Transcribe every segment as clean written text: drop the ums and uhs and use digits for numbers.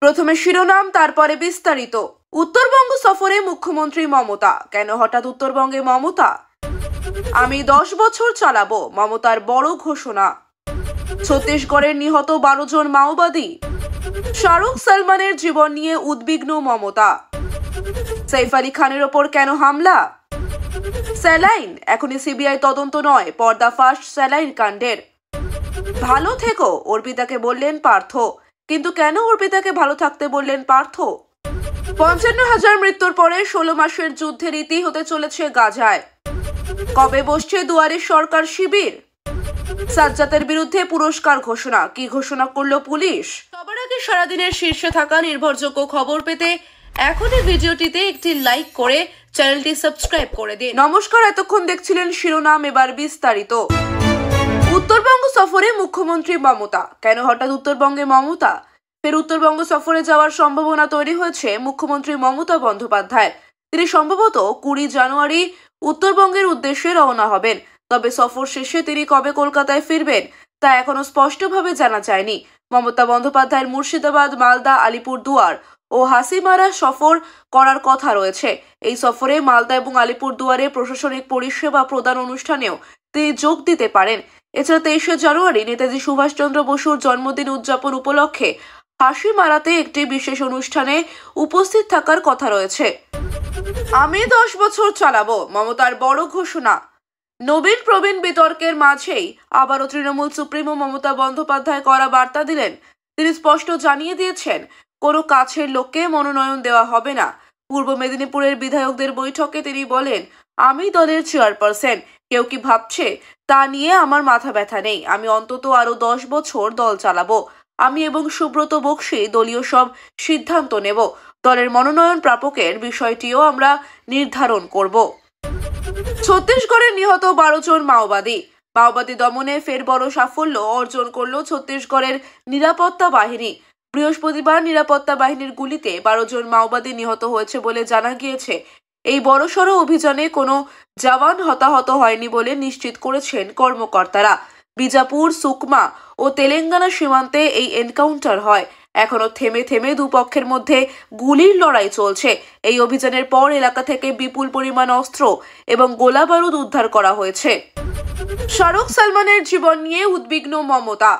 প্রথমে শিরোনাম, তারপরে বিস্তারিত। উত্তরবঙ্গ সফরে মুখ্যমন্ত্রী মমতা। কেন হঠাৎ উত্তরবঙ্গে মমতা? আমি 10 বছর চালাবো, মমতার বড় ঘোষণা। ছত্তিশগড়ের নিহত 12 জন মাওবাদী। শাহরুখ সালমানের জীবন নিয়ে উদ্বিগ্ন মমতা। সাইফ আলী খানের ওপর কেন হামলা? স্যালাইন, এখনই সিবিআই তদন্ত নয়, পর্দাফাঁস স্যালাইন কাণ্ডের। ভালো থেকো, অর্পিতাকে বললেন পার্থ। কিন্তু কেন অর্পিতাকে ভালো থাকতে বললেন পার্থ? 55,000 মৃত্যুর পরে 16 মাসের যুদ্ধের ইতি হতে চলেছে গাজায়। কবে বসছে দুয়ারে সরকার শিবির? সাজ্জাদের বিরুদ্ধে পুরস্কার ঘোষণা। কি ঘোষণা করলো পুলিশ? সবার আগে সারাদিনের শীর্ষে থাকা নির্ভরযোগ্য খবর পেতে এখনই ভিডিওটিতে একটি লাইক করে চ্যানেলটি সাবস্ক্রাইব করে দিন। নমস্কার, এতক্ষণ দেখছিলেন শিরোনাম, এবার বিস্তারিত। উত্তরবঙ্গ সফরে মুখ্যমন্ত্রী মমতা। কেন হঠাৎ উত্তরবঙ্গে মমতা? ফের উত্তরবঙ্গ সফরে যাওয়ার সম্ভাবনা তৈরি হয়েছে মুখ্যমন্ত্রী মমতা বন্দ্যোপাধ্যায়। তিনি সম্ভবত 20 জানুয়ারি উত্তরবঙ্গের উদ্দেশ্যে রওনা হবেন। তবে সফর শেষে তিনি কবে কলকাতায় ফিরবেন তা এখনো স্পষ্টভাবে জানা যায়নি। মমতা বন্দ্যোপাধ্যায়ের মুর্শিদাবাদ, মালদা, আলিপুরদুয়ার ও হাসিমারা সফর করার কথা রয়েছে। এই সফরে মালদা এবং আলিপুরদুয়ারে প্রশাসনিক পরিষেবা প্রদান অনুষ্ঠানেও তিনি যোগ দিতে পারেন। এছাড়া 23 জানুয়ারি নেতাজি সুভাষচন্দ্র বসুর জন্মদিন উদযাপন উপলক্ষে হাসিমারাতে একটি বিশেষ অনুষ্ঠানে উপস্থিত থাকার কথা রয়েছে। আমি 10 বছর চালাবো, মমতার বড় ঘোষণা। নবীন প্রবীণ বিতর্কের মাঝেই আবারও তৃণমূল সুপ্রিমো মমতা বন্দ্যোপাধ্যায় কড়া বার্তা দিলেন। তিনি স্পষ্ট জানিয়ে দিয়েছেন, কোনো কাছের লোককে মনোনয়ন দেওয়া হবে না। পূর্ব মেদিনীপুরের বিধায়কদের বৈঠকে তিনি বলেন, আমি দলের চেয়ারপারসন, কেউ কি ভাবছে তা নিয়ে আমার মাথা ব্যথা নেই। আমি অন্তত আরো 10 বছর দল চালাবো। আমি এবং সুব্রত বক্সী দলীয় সব সিদ্ধান্ত নেব। দলের মনোনয়ন প্রাপকের বিষয়টিও আমরা নির্ধারণ করব। ছত্তিশগড়ে নিহত 12 জন মাওবাদী দমনে ফের বড় সাফল্য অর্জন করল ছত্তিশগড়ের নিরাপত্তা বাহিনী। বৃহস্পতিবার নিরাপত্তা বাহিনীর গুলিতে 12 জন মাওবাদী নিহত হয়েছে বলে জানা গিয়েছে। এই বড়সড় অভিযানে কোনো জওয়ান হতাহত হয়নি বলে নিশ্চিত করেছেন কর্মকর্তারা। বিজাপুর, সুকমা ও তেলেঙ্গানা সীমান্তে এই এনকাউন্টার হয়। এখনো থেমে দুপক্ষের মধ্যে গুলির লড়াই চলছে। এই অভিযানের পর এলাকা থেকে বিপুল পরিমাণ অস্ত্র এবং গোলা বারুদ উদ্ধার করা হয়েছে। শাহরুখ সালমানের জীবন নিয়ে উদ্বিগ্ন মমতা।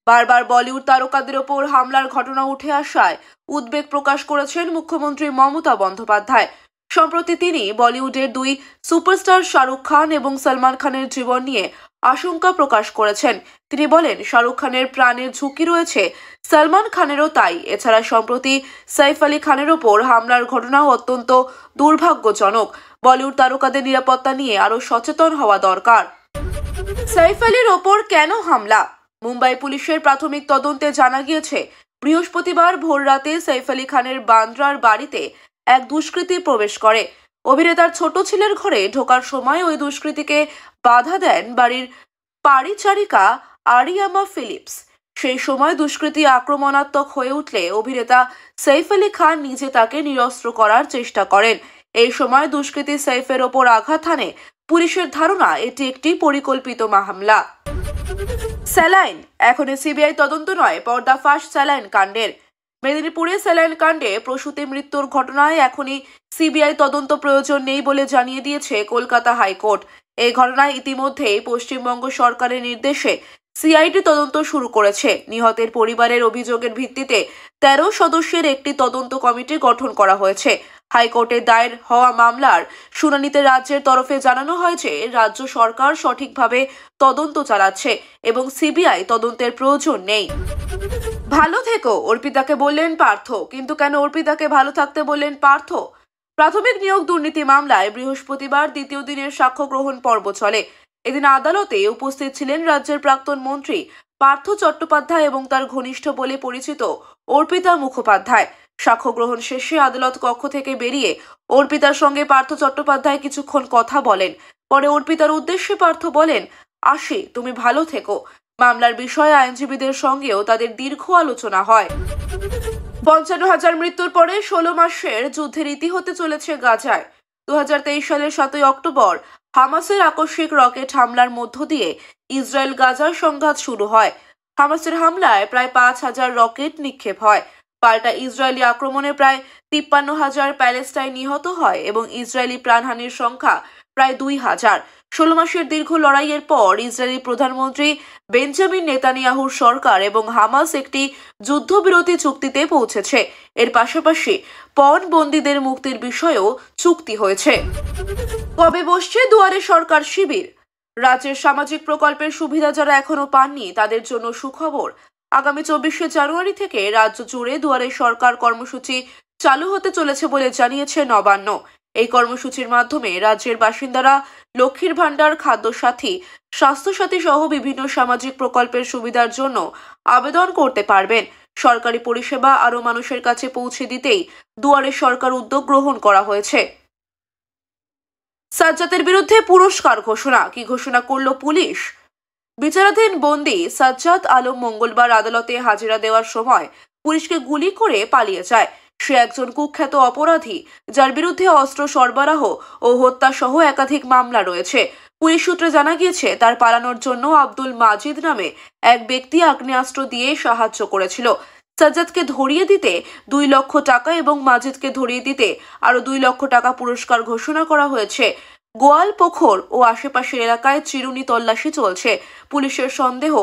বারবার বলিউড তারকাদের ওপর হামলার ঘটনা উঠে আসায় উদ্বেগ প্রকাশ করেছেন মুখ্যমন্ত্রী মমতা বন্দ্যোপাধ্যায়। সম্প্রতি তিনি বলিউডের 2 সুপারস্টার শাহরুখ খান এবং সলমান খানের জীবন নিয়ে আশঙ্কা প্রকাশ করেছেন। তিনি বলেন, শাহরুখ খানের প্রাণের ঝুঁকি রয়েছে, সলমান খানেরও তাই। এছাড়া সম্প্রতি সাইফ আলী খানের ওপর হামলার ঘটনাও অত্যন্ত দুর্ভাগ্যজনক। বলিউড তারকাদের নিরাপত্তা নিয়ে আরো সচেতন হওয়া দরকার। সাইফ আলীর ওপর কেন হামলা? মুম্বাই পুলিশের প্রাথমিক তদন্তে জানা গিয়েছে, বৃহস্পতিবার ভোররাতে সাইফ আলী খানের বান্দ্রার বাড়িতে এক দুষ্কৃতী প্রবেশ করে। অভিনেতার ছোট ছেলের ঘরে ঢোকার সময় ওই দুষ্কৃতীকে বাধা দেন বাড়ির পারিচারিকা আরিয়ামা ফিলিপস। সেই সময় দুষ্কৃতী আক্রমণাত্মক হয়ে উঠলে অভিনেতা সাইফ আলী খান নিজে তাকে নিরস্ত্র করার চেষ্টা করেন। এই সময় দুষ্কৃতী সাইফের ওপর আঘাত হানে। পুলিশের ধারণা এটি একটি পরিকল্পিত হামলা। স্যালাইন, এখনই সিবিআই তদন্ত নয়, পর্দাফাঁস স্যালাইন কাণ্ডের। মেদিনীপুরে স্যালাইন কাণ্ডে প্রসূতি মৃত্যুর ঘটনায় এখনই সিবিআই তদন্ত প্রয়োজন নেই বলে জানিয়ে দিয়েছে কলকাতা হাইকোর্ট। এই ঘটনায় ইতিমধ্যেই পশ্চিমবঙ্গ সরকারের নির্দেশে সিআইডি তদন্ত শুরু করেছে। নিহতের পরিবারের অভিযোগের ভিত্তিতে 13 সদস্যের একটি তদন্ত কমিটি গঠন করা হয়েছে। হাইকোর্টে দায়ের হওয়া মামলার শুনানিতে রাজ্যের তরফে জানানো হয় যে রাজ্য সরকার সঠিকভাবে তদন্ত চালাচ্ছে এবং সিবিআই তদন্তের প্রয়োজন নেই। ভালো থেকো, অর্পিতাকে বললেন পার্থ। কিন্তু কেন অর্পিতাকে ভালো থাকতে বললেন পার্থ? প্রাথমিক নিয়োগ দুর্নীতি মামলায় বৃহস্পতিবার দ্বিতীয় দিনের সাক্ষ্য গ্রহণ পর্ব চলে। এদিন আদালতে উপস্থিত ছিলেন রাজ্যের প্রাক্তন মন্ত্রী পার্থ চট্টোপাধ্যায় এবং তার ঘনিষ্ঠ বলে পরিচিত অর্পিতা মুখোপাধ্যায়। সাক্ষ্য গ্রহণ শেষে আদালত কক্ষ থেকে বেরিয়ে অর্পিতার সঙ্গে পার্থ চট্টোপাধ্যায় কিছুক্ষণ কথা বলেন। পরে অর্পিতার উদ্দেশ্যে পার্থ বলেন, আসি, তুমি ভালো থেকো। মামলার বিষয়ে আইনজীবীদের সঙ্গেও তাদের দীর্ঘ আলোচনা হয়। 55,000 মৃত্যুর পরে 16 মাসের যুদ্ধের ইতি হতে চলেছে গাজায়। 2023 সালের 7 অক্টোবর হামাসের আকস্মিক রকেট হামলার মধ্য দিয়ে ইসরায়েল গাজার সংঘাত শুরু হয়। হামাসের হামলায় প্রায় 5,000 রকেট নিক্ষেপ হয়। পাল্টা ইসরায়েলি আক্রমণে প্রায় 53,000 প্যালেস্টাইন নিহত হয় এবং ইসরায়েলি প্রাণহানির সংখ্যা প্রায় 2,000। 16 মাসের দীর্ঘ লড়াইয়ের পর ইসরায়েলি প্রধানমন্ত্রী বেঞ্জামিন নেতানিয়াহুর সরকার এবং হামাস একটি যুদ্ধবিরতি চুক্তিতে পৌঁছেছে। এর পাশাপাশি পণবন্দীদের মুক্তির বিষয়েও চুক্তি হয়েছে। কবে বসছে দুয়ারে সরকার শিবির? রাজ্যের সামাজিক প্রকল্পের সুবিধা যারা এখনো পাননি তাদের জন্য সুখবর। আগামী 24শে জানুয়ারি থেকে রাজ্য জুড়ে দুয়ারে সরকার কর্মসূচি চালু হতে চলেছে বলে জানিয়েছে নবান্ন। এই কর্মসূচির মাধ্যমে রাজ্যের বাসিন্দারা লক্ষ্মীর ভাণ্ডার, খাদ্যসাথী, স্বাস্থ্যসাথী সহ বিভিন্ন সামাজিক প্রকল্পের সুবিধার জন্য আবেদন করতে পারবেন। সরকারি পরিষেবা আরও মানুষের কাছে পৌঁছে দিতেই দুয়ারে সরকার উদ্যোগ গ্রহণ করা হয়েছে। সাজ্জাদের বিরুদ্ধে পুরস্কার ঘোষণা। কি ঘোষণা করল পুলিশ? বিচারাধীন বন্দী সাজ্জাদ আলম মঙ্গলবার আদালতে হাজিরা দেওয়ার সময় পুলিশকে গুলি করে পালিয়ে যায়। সে একজন কুখ্যাত অপরাধী যার বিরুদ্ধে অস্ত্র সরবরাহ ও হত্যা সহ একাধিক মামলা রয়েছে। পুলিশ সূত্রে জানা গিয়েছে তার পালানোর জন্য আব্দুল মাজিদ নামে এক ব্যক্তি আগ্নেয়াস্ত্র দিয়ে সাহায্য করেছিল। সাজ্জাদকে ধরিয়ে দিতে 2 লক্ষ টাকা এবং মাজিদকে ধরিয়ে দিতে আরো 2 লক্ষ টাকা পুরস্কার ঘোষণা করা হয়েছে। গোয়ালপোখর ও আশেপাশের এলাকায় চিরুনি তল্লাশি চলছে। পুলিশের সন্দেহ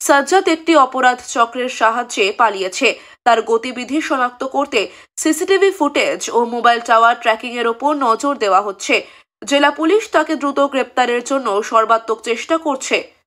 সাজ্জাদ একটি অপরাধ চক্রের সাহায্যে পালিয়েছে। তার গতিবিধি শনাক্ত করতে সিসিটিভি ফুটেজ ও মোবাইল টাওয়ার ট্র্যাকিং এর ওপর নজর দেওয়া হচ্ছে। জেলা পুলিশ তাকে দ্রুত গ্রেপ্তারের জন্য সর্বাত্মক চেষ্টা করছে।